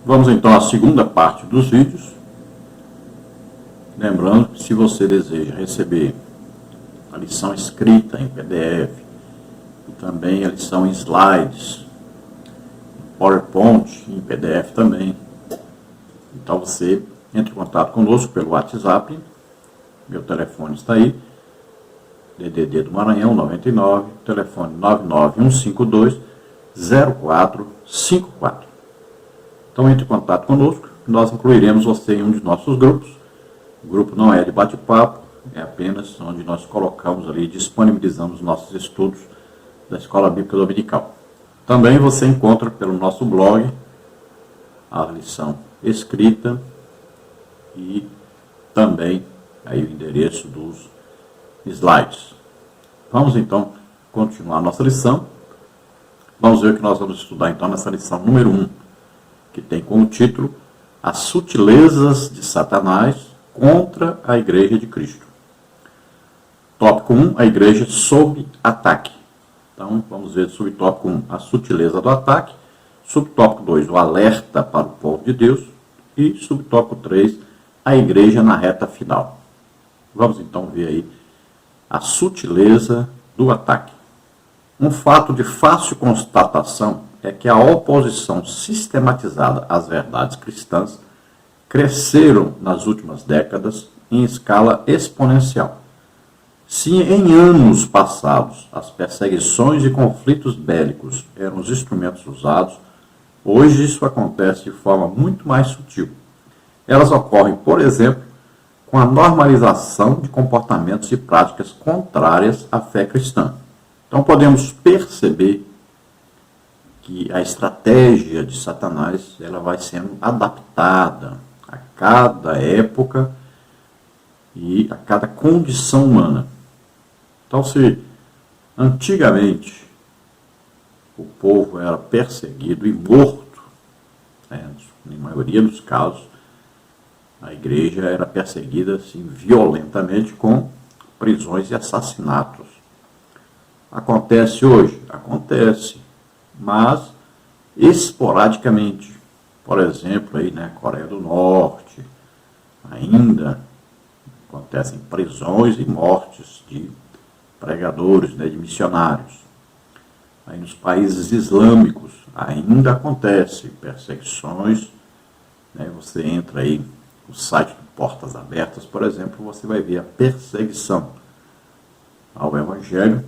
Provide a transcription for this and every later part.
Vamos então à segunda parte dos vídeos. Lembrando que se você deseja receber a lição escrita em PDF e também a lição em slides, PowerPoint em PDF também, então você entre em contato conosco pelo WhatsApp. Meu telefone está aí, DDD do Maranhão 99, telefone 99152-0454. Então entre em contato conosco, nós incluiremos você em um de nossos grupos. O grupo não é de bate-papo, é apenas onde nós colocamos ali, disponibilizamos nossos estudos da Escola Bíblica Dominical. Também você encontra pelo nosso blog a lição escrita e também aí o endereço dos slides. Vamos então continuar nossa lição. Vamos ver o que nós vamos estudar então nessa lição número 1, que tem como título As Sutilezas de Satanás contra a Igreja de Cristo. Tópico 1, a Igreja sob ataque. Então vamos ver subtópico 1, a sutileza do ataque. Subtópico 2, o alerta para o povo de Deus. E subtópico 3, a Igreja na reta final. Vamos então ver aí a sutileza do ataque. Um fato de fácil constatação é que a oposição sistematizada às verdades cristãs cresceram nas últimas décadas em escala exponencial. Se em anos passados as perseguições e conflitos bélicos eram os instrumentos usados, hoje isso acontece de forma muito mais sutil. Elas ocorrem, por exemplo, com a normalização de comportamentos e práticas contrárias à fé cristã. Então podemos perceber que a estratégia de Satanás ela vai sendo adaptada a cada época e a cada condição humana. Então, se antigamente o povo era perseguido e morto, na maioria dos casos, a igreja era perseguida assim, violentamente com prisões e assassinatos. Acontece hoje? Acontece, mas esporadicamente. Por exemplo, aí, Coreia do Norte, ainda acontecem prisões e mortes de pregadores, de missionários. Aí nos países islâmicos ainda acontece perseguições. Você entra aí no site do Portas Abertas, por exemplo, você vai ver a perseguição ao Evangelho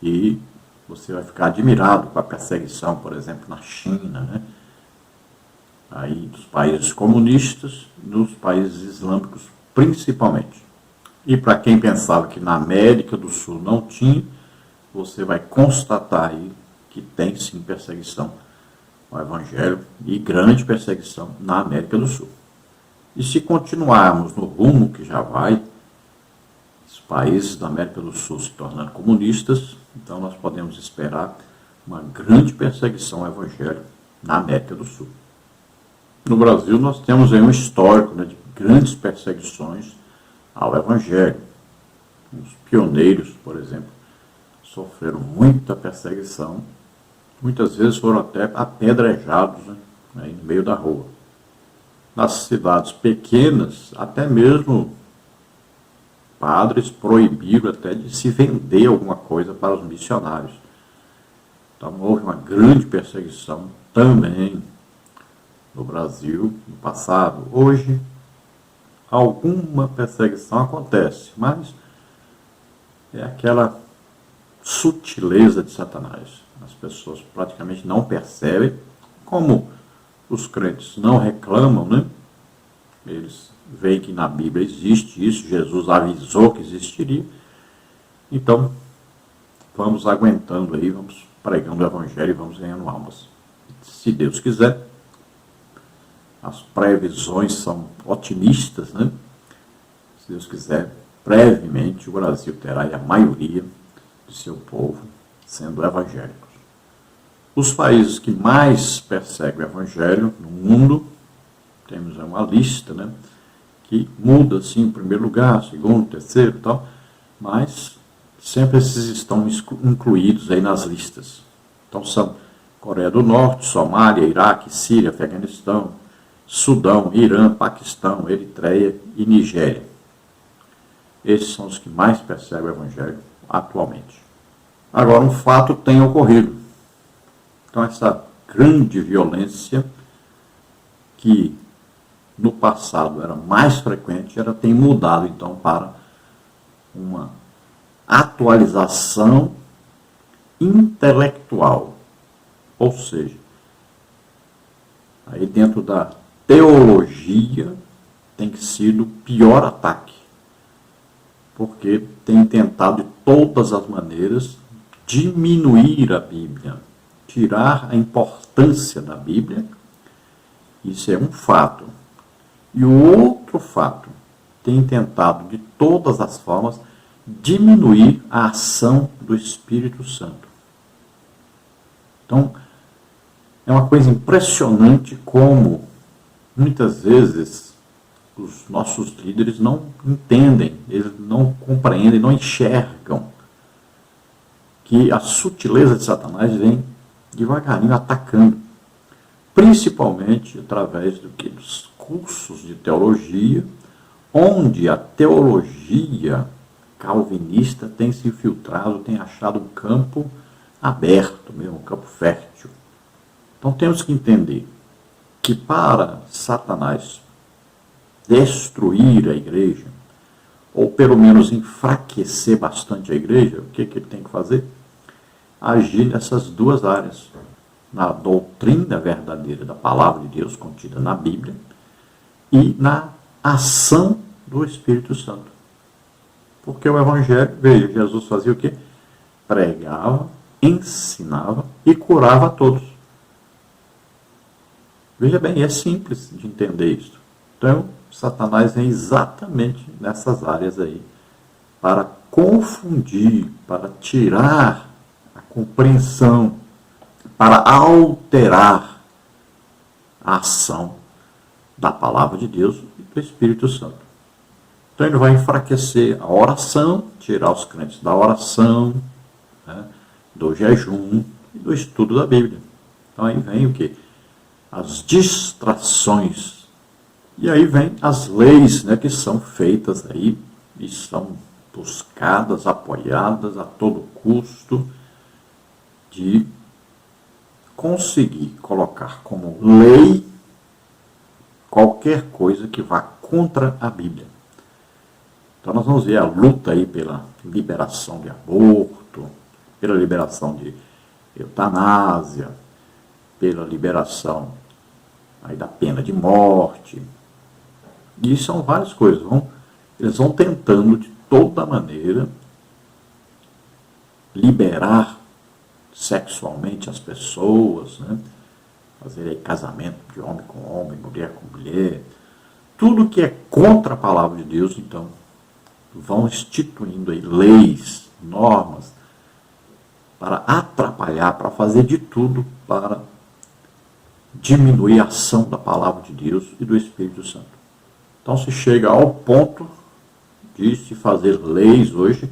e você vai ficar admirado com a perseguição, por exemplo, na China, aí dos países comunistas, dos países islâmicos principalmente. E para quem pensava que na América do Sul não tinha, você vai constatar aí que tem sim perseguição ao Evangelho e grande perseguição na América do Sul. E se continuarmos no rumo que já vai, os países da América do Sul se tornando comunistas, então nós podemos esperar uma grande perseguição ao Evangelho na América do Sul. No Brasil nós temos aí um histórico de grandes perseguições ao Evangelho. Os pioneiros, por exemplo, sofreram muita perseguição, muitas vezes foram até apedrejados aí no meio da rua. Nas cidades pequenas, até mesmo padres proibiram até de se vender alguma coisa para os missionários. Então houve uma grande perseguição também no Brasil no passado. Hoje, alguma perseguição acontece, mas é aquela sutileza de Satanás. As pessoas praticamente não percebem, como os crentes não reclamam, Eles veem que na Bíblia existe isso, Jesus avisou que existiria. Então, vamos aguentando aí, vamos pregando o Evangelho e vamos ganhando almas. Se Deus quiser, as previsões são otimistas, Se Deus quiser, brevemente o Brasil terá a maioria de seu povo sendo evangélicos. Os países que mais perseguem o Evangelho no mundo, temos uma lista, que muda, assim, em primeiro lugar, segundo, terceiro e tal, mas sempre esses estão incluídos aí nas listas. Então são Coreia do Norte, Somália, Iraque, Síria, Afeganistão, Sudão, Irã, Paquistão, Eritreia e Nigéria. Esses são os que mais perseguem o Evangelho atualmente. Agora, um fato tem ocorrido. Então, essa grande violência que no passado era mais frequente, ela tem mudado, então, para uma atualização intelectual. Ou seja, aí dentro da teologia tem sido o pior ataque, porque tem tentado de todas as maneiras diminuir a Bíblia, tirar a importância da Bíblia. Isso é um fato. E o outro fato, tem tentado de todas as formas diminuir a ação do Espírito Santo. Então, é uma coisa impressionante como, muitas vezes, os nossos líderes não entendem, eles não compreendem, não enxergam que a sutileza de Satanás vem devagarinho atacando, principalmente através dos cursos de teologia, onde a teologia calvinista tem se infiltrado, tem achado um campo aberto mesmo, um campo fértil. Então temos que entender que para Satanás destruir a igreja, ou pelo menos enfraquecer bastante a igreja, o que ele tem que fazer? Agir nessas duas áreas. Na doutrina verdadeira da palavra de Deus contida na Bíblia e na ação do Espírito Santo. Porque o Evangelho, veja, Jesus fazia o quê? Pregava, ensinava e curava a todos. Veja bem, é simples de entender isso. Então, Satanás vem exatamente nessas áreas aí, para confundir, para tirar a compreensão, para alterar a ação da palavra de Deus e do Espírito Santo. Então ele vai enfraquecer a oração, tirar os crentes da oração, né, do jejum e do estudo da Bíblia. Então aí vem o quê? As distrações. E aí vem as leis, né, que são feitas aí e são buscadas, apoiadas a todo custo, de conseguir colocar como lei qualquer coisa que vá contra a Bíblia. Então nós vamos ver a luta aí pela liberação de aborto, pela liberação de eutanásia, pela liberação aí da pena de morte. E são várias coisas. Eles vão tentando de toda maneira liberar sexualmente as pessoas, né? Fazer aí casamento de homem com homem, mulher com mulher, tudo que é contra a palavra de Deus. Então vão instituindo aí leis, normas, para atrapalhar, para fazer de tudo para diminuir a ação da palavra de Deus e do Espírito Santo. Então se chega ao ponto de se fazer leis hoje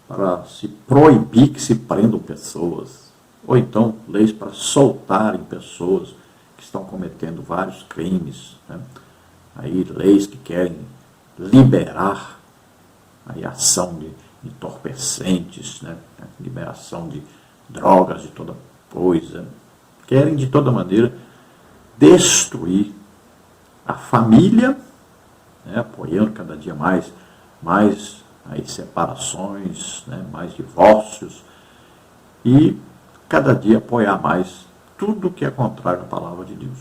para se proibir que se prendam pessoas, ou então leis para soltarem pessoas que estão cometendo vários crimes, né? Aí leis que querem liberar aí a ação de entorpecentes, né? Liberação de drogas, de toda coisa, querem de toda maneira destruir a família, né? Apoiando cada dia mais aí separações, né, mais divórcios, e cada dia apoiar mais tudo que é contrário à palavra de Deus.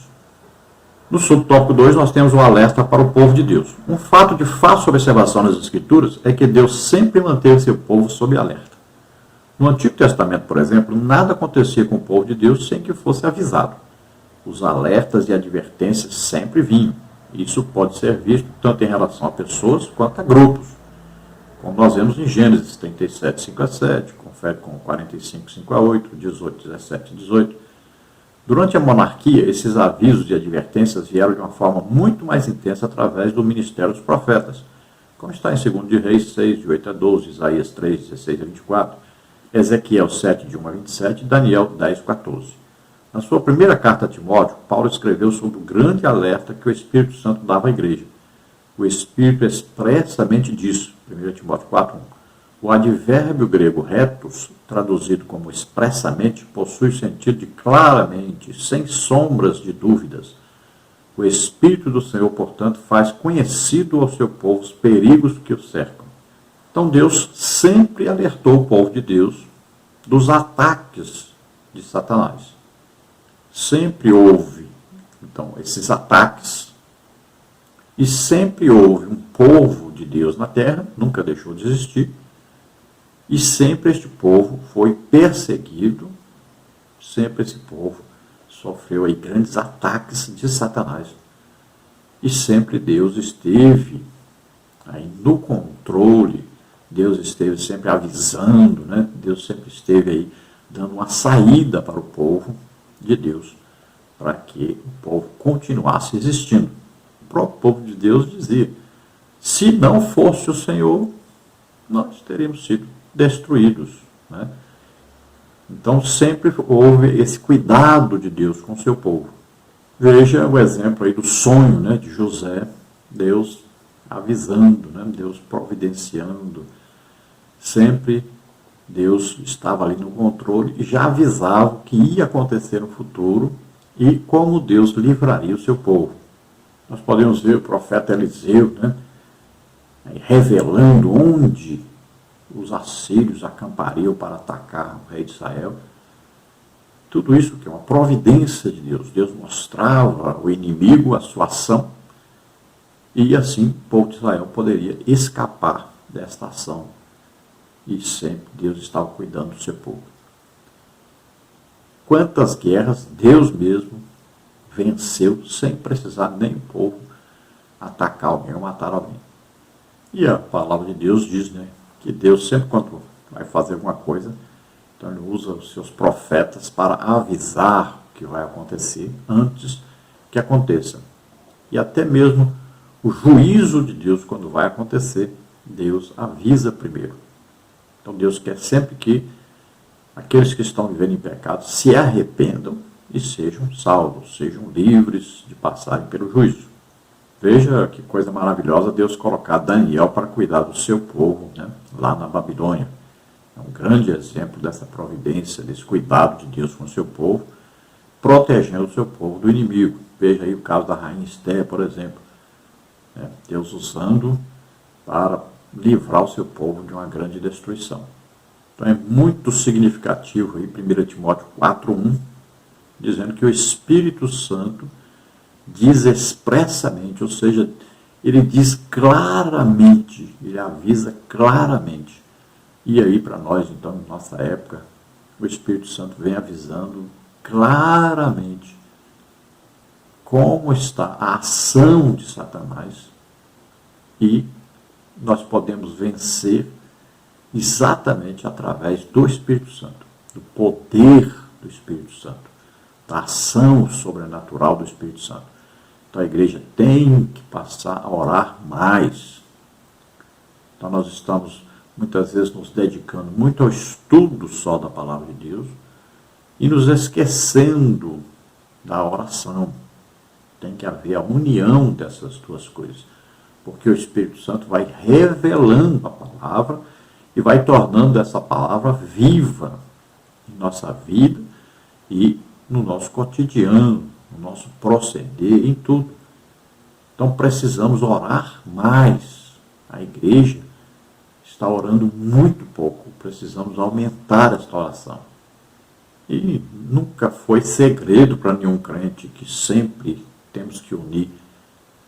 No subtópico 2 nós temos um alerta para o povo de Deus. Um fato de fácil observação nas Escrituras é que Deus sempre manteve seu povo sob alerta. No Antigo Testamento, por exemplo, nada acontecia com o povo de Deus sem que fosse avisado. Os alertas e advertências sempre vinham. Isso pode ser visto tanto em relação a pessoas quanto a grupos, como nós vemos em Gênesis 37, 5 a 7, confere com 45, 5 a 8, 18, 17 e 18. Durante a monarquia, esses avisos e advertências vieram de uma forma muito mais intensa através do ministério dos profetas, como está em 2 de Reis 6, de 8 a 12, Isaías 3, 16 a 24, Ezequiel 7, de 1 a 27 e Daniel 10, 14. Na sua primeira carta a Timóteo, Paulo escreveu sobre o grande alerta que o Espírito Santo dava à igreja. O Espírito expressamente diz, 1 Timóteo 4:1, o advérbio grego retos, traduzido como expressamente, possui o sentido de claramente, sem sombras de dúvidas. O Espírito do Senhor, portanto, faz conhecido ao seu povo os perigos que o cercam. Então Deus sempre alertou o povo de Deus dos ataques de Satanás. Sempre houve, então, esses ataques. E sempre houve um povo de Deus na terra, nunca deixou de existir. E sempre este povo foi perseguido, sempre esse povo sofreu aí grandes ataques de Satanás. E sempre Deus esteve aí no controle, Deus esteve sempre avisando, né? Deus sempre esteve aí dando uma saída para o povo de Deus, para que o povo continuasse existindo. O próprio povo de Deus dizia, se não fosse o Senhor, nós teríamos sido destruídos, né? Então sempre houve esse cuidado de Deus com o seu povo. Veja o exemplo aí do sonho, né, de José, Deus avisando, né, Deus providenciando. Sempre Deus estava ali no controle e já avisava o que ia acontecer no futuro e como Deus livraria o seu povo. Nós podemos ver o profeta Eliseu, né, revelando onde os assírios acampariam para atacar o rei de Israel. Tudo isso que é uma providência de Deus. Deus mostrava ao inimigo a sua ação e assim o povo de Israel poderia escapar desta ação. E sempre Deus estava cuidando do seu povo. Quantas guerras Deus mesmo venceu sem precisar nem o povo atacar alguém ou matar alguém. E a palavra de Deus diz, né, que Deus sempre quando vai fazer alguma coisa, então ele usa os seus profetas para avisar o que vai acontecer antes que aconteça. E até mesmo o juízo de Deus quando vai acontecer, Deus avisa primeiro. Então Deus quer sempre que aqueles que estão vivendo em pecado se arrependam e sejam salvos, sejam livres de passarem pelo juízo. Veja que coisa maravilhosa Deus colocar Daniel para cuidar do seu povo, né, lá na Babilônia. É um grande exemplo dessa providência, desse cuidado de Deus com o seu povo, protegendo o seu povo do inimigo. Veja aí o caso da rainha Esté, por exemplo. Deus usando para livrar o seu povo de uma grande destruição. Então é muito significativo aí 1 Timóteo 4:1, dizendo que o Espírito Santo diz expressamente, ou seja, ele diz claramente, ele avisa claramente. E aí para nós, então, na nossa época, o Espírito Santo vem avisando claramente como está a ação de Satanás e nós podemos vencer exatamente através do Espírito Santo, do poder do Espírito Santo, da ação sobrenatural do Espírito Santo. Então a igreja tem que passar a orar mais. Então nós estamos muitas vezes nos dedicando muito ao estudo só da palavra de Deus e nos esquecendo da oração. Tem que haver a união dessas duas coisas, porque o Espírito Santo vai revelando a palavra e vai tornando essa palavra viva em nossa vida e no nosso cotidiano, no nosso proceder, em tudo. Então precisamos orar mais. A igreja está orando muito pouco, precisamos aumentar esta oração. E nunca foi segredo para nenhum crente que sempre temos que unir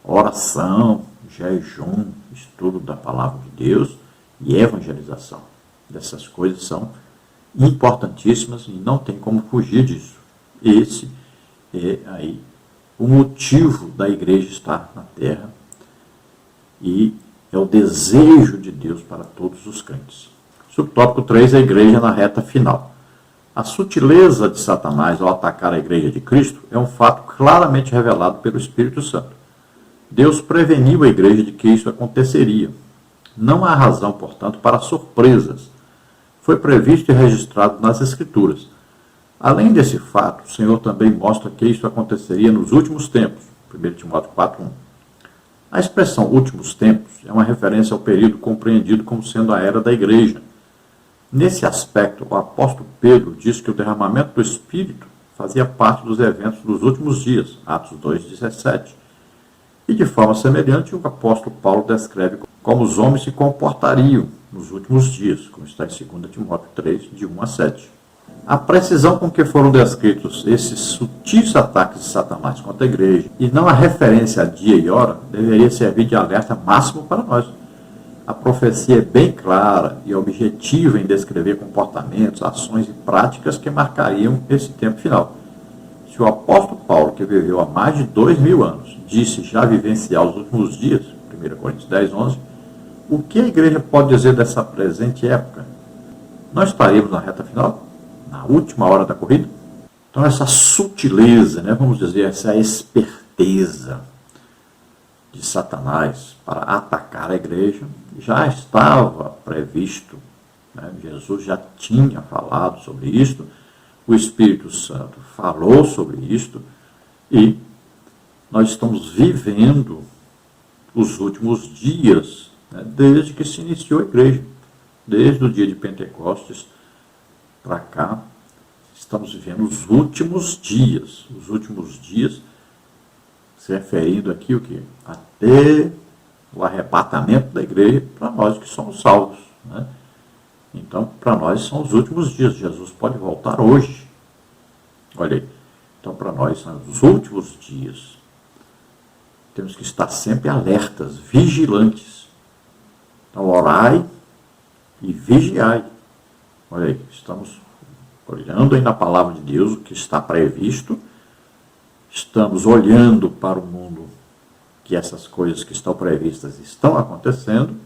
oração, jejum, estudo da palavra de Deus e evangelização. Essas coisas são importantíssimas e não tem como fugir disso. Esse é aí o motivo da igreja estar na terra e é o desejo de Deus para todos os crentes. Subtópico 3, a igreja na reta final. A sutileza de Satanás ao atacar a igreja de Cristo é um fato claramente revelado pelo Espírito Santo. Deus preveniu a igreja de que isso aconteceria. Não há razão, portanto, para surpresas. Foi previsto e registrado nas Escrituras. Além desse fato, o Senhor também mostra que isso aconteceria nos últimos tempos. 1 Timóteo 4:1. A expressão últimos tempos é uma referência ao período compreendido como sendo a era da igreja. Nesse aspecto, o apóstolo Pedro diz que o derramamento do Espírito fazia parte dos eventos dos últimos dias, Atos 2:17. E de forma semelhante, o apóstolo Paulo descreve como os homens se comportariam nos últimos dias, como está em 2 Timóteo 3, de 1-7. A precisão com que foram descritos esses sutis ataques de Satanás contra a igreja, e não a referência a dia e hora, deveria servir de alerta máximo para nós. A profecia é bem clara e objetiva em descrever comportamentos, ações e práticas que marcariam esse tempo final. Se o apóstolo Paulo, que viveu há mais de 2000 anos, disse já vivenciar os últimos dias, 1 Coríntios 10:11, o que a igreja pode dizer dessa presente época? Nós estaríamos na reta final? Na última hora da corrida? Então essa sutileza, vamos dizer, essa esperteza de Satanás para atacar a igreja já estava previsto. Jesus já tinha falado sobre isto, o Espírito Santo falou sobre isto, e nós estamos vivendo os últimos dias, desde que se iniciou a igreja, desde o dia de Pentecostes para cá, estamos vivendo os últimos dias se referindo aqui o quê? Até o arrebatamento da igreja para nós que somos salvos. Então, para nós são os últimos dias. Jesus pode voltar hoje. Olha aí. Então, para nós são os últimos dias. Temos que estar sempre alertas, vigilantes. Então, orai e vigiai. Olha aí, estamos olhando aí na palavra de Deus o que está previsto. Estamos olhando para o mundo que essas coisas que estão previstas estão acontecendo.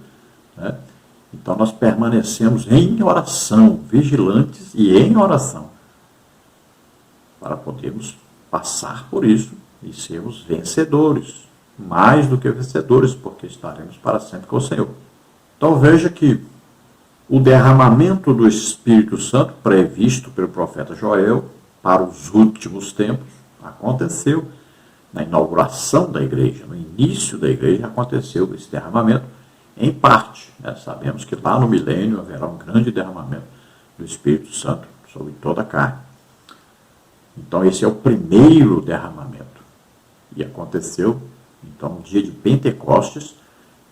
Então, nós permanecemos em oração, vigilantes e em oração, para podermos passar por isso e sermos vencedores, mais do que vencedores, porque estaremos para sempre com o Senhor. Então, veja que o derramamento do Espírito Santo, previsto pelo profeta Joel para os últimos tempos, aconteceu na inauguração da igreja, no início da igreja aconteceu esse derramamento, em parte. Sabemos que lá no milênio haverá um grande derramamento do Espírito Santo sobre toda a carne. Então esse é o primeiro derramamento. E aconteceu, então, no dia de Pentecostes,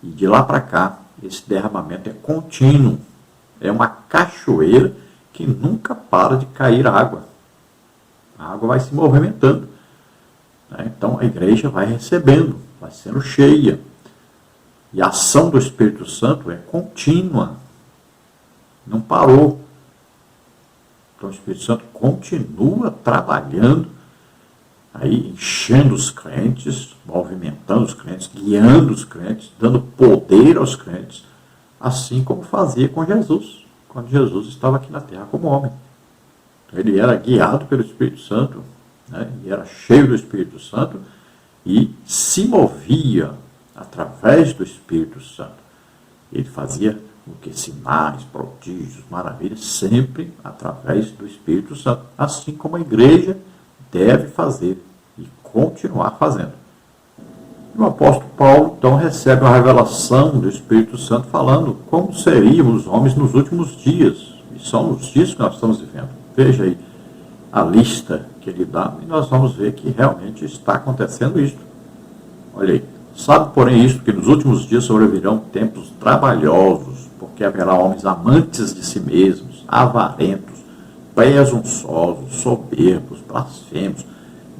e de lá para cá, esse derramamento é contínuo. É uma cachoeira que nunca para de cair água. A água vai se movimentando. Então a igreja vai recebendo, vai sendo cheia. E a ação do Espírito Santo é contínua. Não parou. Então o Espírito Santo continua trabalhando, aí enchendo os crentes, movimentando os crentes, guiando os crentes, dando poder aos crentes, assim como fazia com Jesus, quando Jesus estava aqui na terra como homem. Ele era guiado pelo Espírito Santo, e era cheio do Espírito Santo e se movia através do Espírito Santo. Ele fazia o que? Sinais, prodígios, maravilhas, sempre através do Espírito Santo, assim como a igreja deve fazer e continuar fazendo. E o apóstolo Paulo, então, recebe uma revelação do Espírito Santo falando como seriam os homens nos últimos dias. E são os dias que nós estamos vivendo. Veja aí a lista que ele dá e nós vamos ver que realmente está acontecendo isso. Olha aí. Sabe, porém, isto, que nos últimos dias sobrevirão tempos trabalhosos, porque haverá homens amantes de si mesmos, avarentos, presunçosos, soberbos, blasfemos,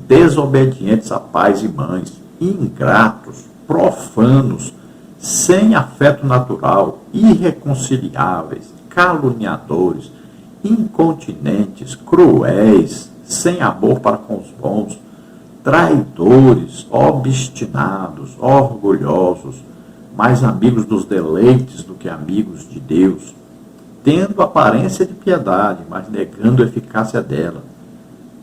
desobedientes a pais e mães, ingratos, profanos, sem afeto natural, irreconciliáveis, caluniadores, incontinentes, cruéis, sem amor para com os bons, traidores, obstinados, orgulhosos, mais amigos dos deleites do que amigos de Deus, tendo aparência de piedade, mas negando a eficácia dela.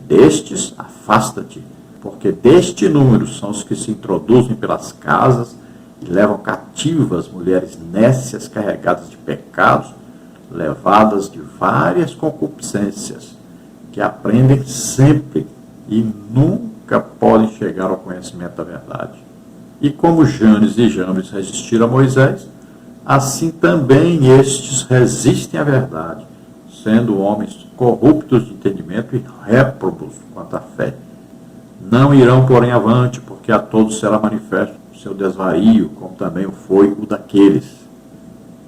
Destes, afasta-te, porque deste número são os que se introduzem pelas casas e levam cativas mulheres nécias carregadas de pecados, levadas de várias concupiscências, que aprendem sempre e nunca podem chegar ao conhecimento da verdade. E como Janes e Jambres resistiram a Moisés, assim também estes resistem à verdade, sendo homens corruptos de entendimento e réprobos quanto à fé. Não irão, porém, avante, porque a todos será manifesto o seu desvario, como também o foi o daqueles.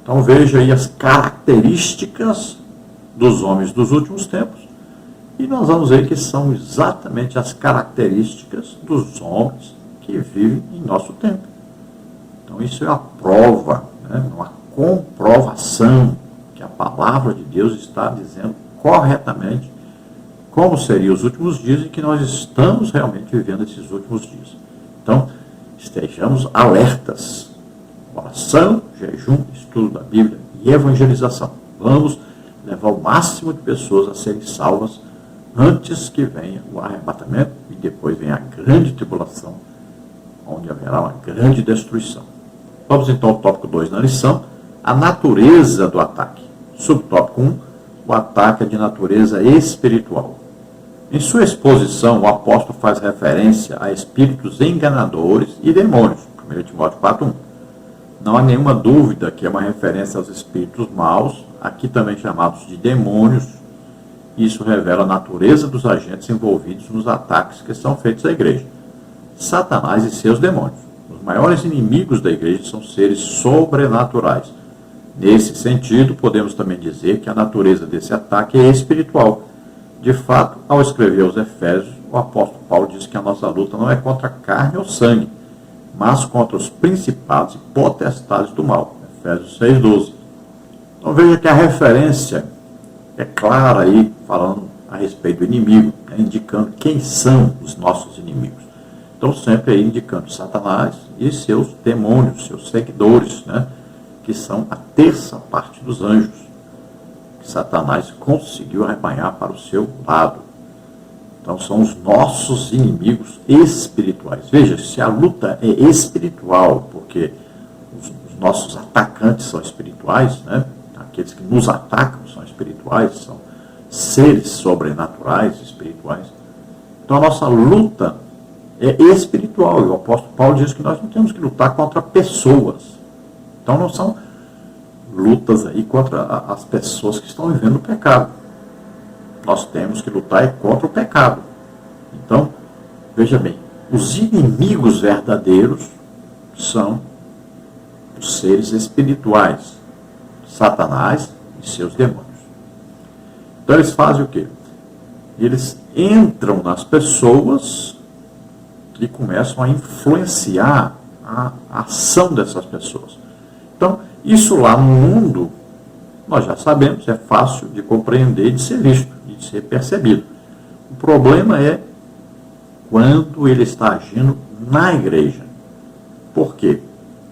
Então veja aí as características dos homens dos últimos tempos, e nós vamos ver que são exatamente as características dos homens que vivem em nosso tempo. Então isso é a prova, uma comprovação que a palavra de Deus está dizendo corretamente como seriam os últimos dias e que nós estamos realmente vivendo esses últimos dias. Então, estejamos alertas. Oração, jejum, estudo da Bíblia e evangelização. Vamos levar o máximo de pessoas a serem salvas antes que venha o arrebatamento e depois venha a grande tribulação, onde haverá uma grande destruição. Vamos então ao tópico 2 na lição, a natureza do ataque. Subtópico 1, o ataque é de natureza espiritual. Em sua exposição, o apóstolo faz referência a espíritos enganadores e demônios, 1 Timóteo 4:1. Não há nenhuma dúvida que é uma referência aos espíritos maus, aqui também chamados de demônios. Isso revela a natureza dos agentes envolvidos nos ataques que são feitos à igreja. Satanás e seus demônios. Os maiores inimigos da igreja são seres sobrenaturais. Nesse sentido, podemos também dizer que a natureza desse ataque é espiritual. De fato, ao escrever aos Efésios, o apóstolo Paulo diz que a nossa luta não é contra carne ou sangue, mas contra os principados e potestades do mal. Efésios 6:12. Então veja que a referência é clara aí, falando a respeito do inimigo, indicando quem são os nossos inimigos. Então sempre aí indicando Satanás e seus demônios, seus seguidores, que são a terça parte dos anjos, que Satanás conseguiu arrebanhar para o seu lado. Então são os nossos inimigos espirituais. Veja, se a luta é espiritual, porque os nossos atacantes são espirituais, aqueles que nos atacam são espirituais, são seres sobrenaturais, espirituais. Então a nossa luta é espiritual. E o apóstolo Paulo diz que nós não temos que lutar contra pessoas. Então não são lutas aí contra as pessoas que estão vivendo o pecado. Nós temos que lutar contra o pecado. Então, veja bem, os inimigos verdadeiros são os seres espirituais, Satanás e seus demônios. Então eles fazem o quê? Eles entram nas pessoas e começam a influenciar a ação dessas pessoas. Então, isso lá no mundo, nós já sabemos, é fácil de compreender e de ser visto, e de ser percebido. O problema é quando ele está agindo na igreja. Porque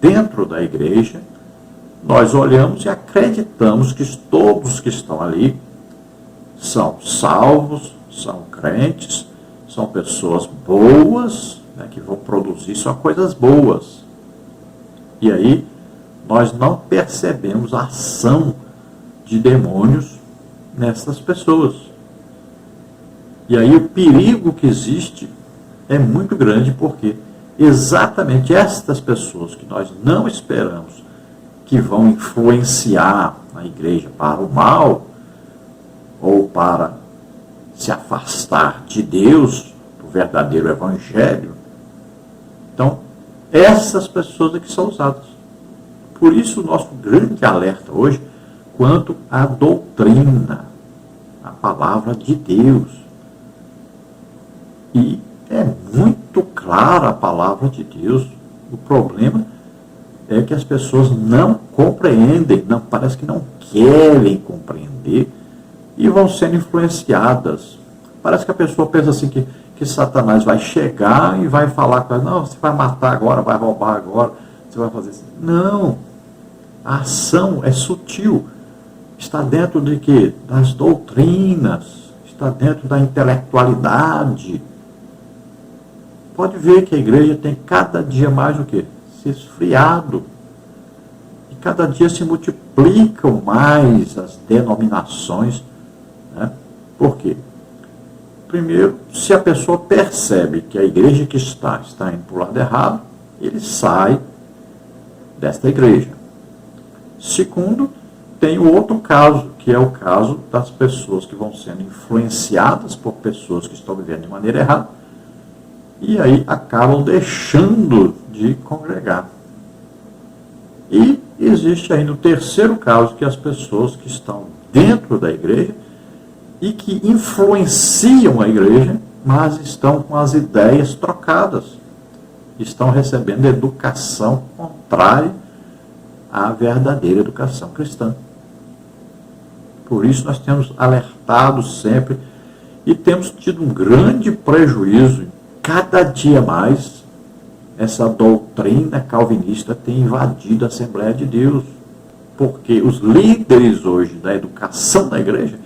dentro da igreja, nós olhamos e acreditamos que todos que estão ali são salvos, são crentes, são pessoas boas, que vão produzir só coisas boas. E aí, nós não percebemos a ação de demônios nessas pessoas. E aí o perigo que existe é muito grande, porque exatamente estas pessoas que nós não esperamos que vão influenciar a igreja para o mal, ou para se afastar de Deus, do verdadeiro evangelho, então essas pessoas é que são usadas. Por isso, o nosso grande alerta hoje, quanto à doutrina, a palavra de Deus. E é muito clara a palavra de Deus. O problema é que as pessoas não compreendem, parece que não querem compreender e vão sendo influenciadas. Parece que a pessoa pensa assim que Satanás vai chegar e vai falar com ela, não, você vai matar agora, vai roubar agora, você vai fazer isso. Não. A ação é sutil, está dentro de quê? Das doutrinas, está dentro da intelectualidade. Pode ver que a igreja tem cada dia mais o quê? Se esfriado. E cada dia se multiplicam mais as denominações. Por quê? Primeiro, se a pessoa percebe que a igreja que está indo para o lado errado, ele sai desta igreja. Segundo, tem o outro caso, que é o caso das pessoas que vão sendo influenciadas por pessoas que estão vivendo de maneira errada e aí acabam deixando de congregar. E existe ainda o terceiro caso, que é as pessoas que estão dentro da igreja e que influenciam a igreja, mas estão com as ideias trocadas, estão recebendo educação contrária à verdadeira educação cristã. Por isso nós temos alertado sempre e temos tido um grande prejuízo. Cada dia mais essa doutrina calvinista tem invadido a Assembleia de Deus, porque os líderes hoje da educação da igreja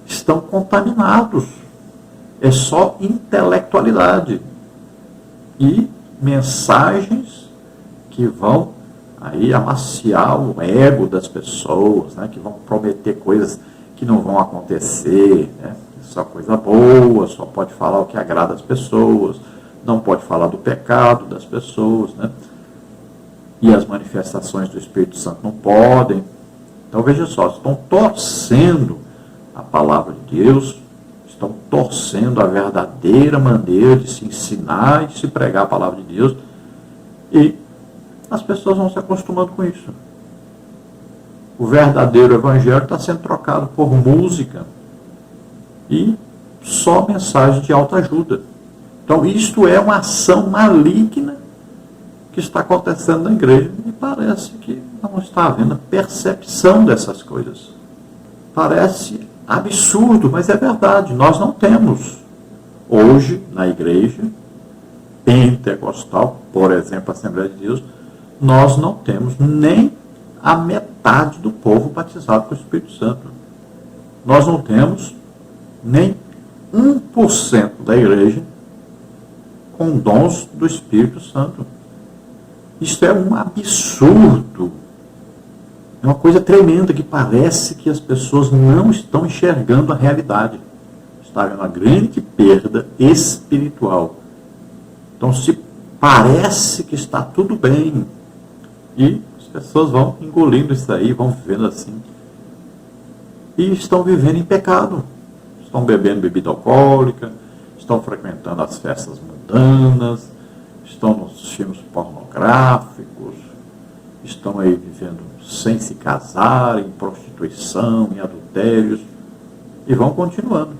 estão contaminados. É só intelectualidade e mensagens que vão aí amaciar o ego das pessoas, né, que vão prometer coisas que não vão acontecer, né, só coisa boa, só pode falar o que agrada as pessoas, não pode falar do pecado das pessoas, né, e as manifestações do Espírito Santo não podem. Então veja só, estão torcendo a palavra de Deus, estão torcendo a verdadeira maneira de se ensinar e de se pregar a palavra de Deus, e as pessoas vão se acostumando com isso. O verdadeiro evangelho está sendo trocado por música e só mensagem de autoajuda. Então isto é uma ação maligna que está acontecendo na igreja e parece que não está havendo percepção dessas coisas. Parece absurdo, mas é verdade. Nós não temos hoje na igreja pentecostal, por exemplo, a Assembleia de Deus, nós não temos nem a metade do povo batizado com o Espírito Santo. Nós não temos nem 1% da igreja com dons do Espírito Santo. Isso é um absurdo. É uma coisa tremenda que parece que as pessoas não estão enxergando a realidade. Está havendo uma grande perda espiritual. Então, se parece que está tudo bem, e as pessoas vão engolindo isso aí, vão vivendo assim. E estão vivendo em pecado. Estão bebendo bebida alcoólica, estão frequentando as festas mundanas, estão nos filmes pornográficos, estão aí vivendo sem se casar, em prostituição, em adultérios, e vão continuando.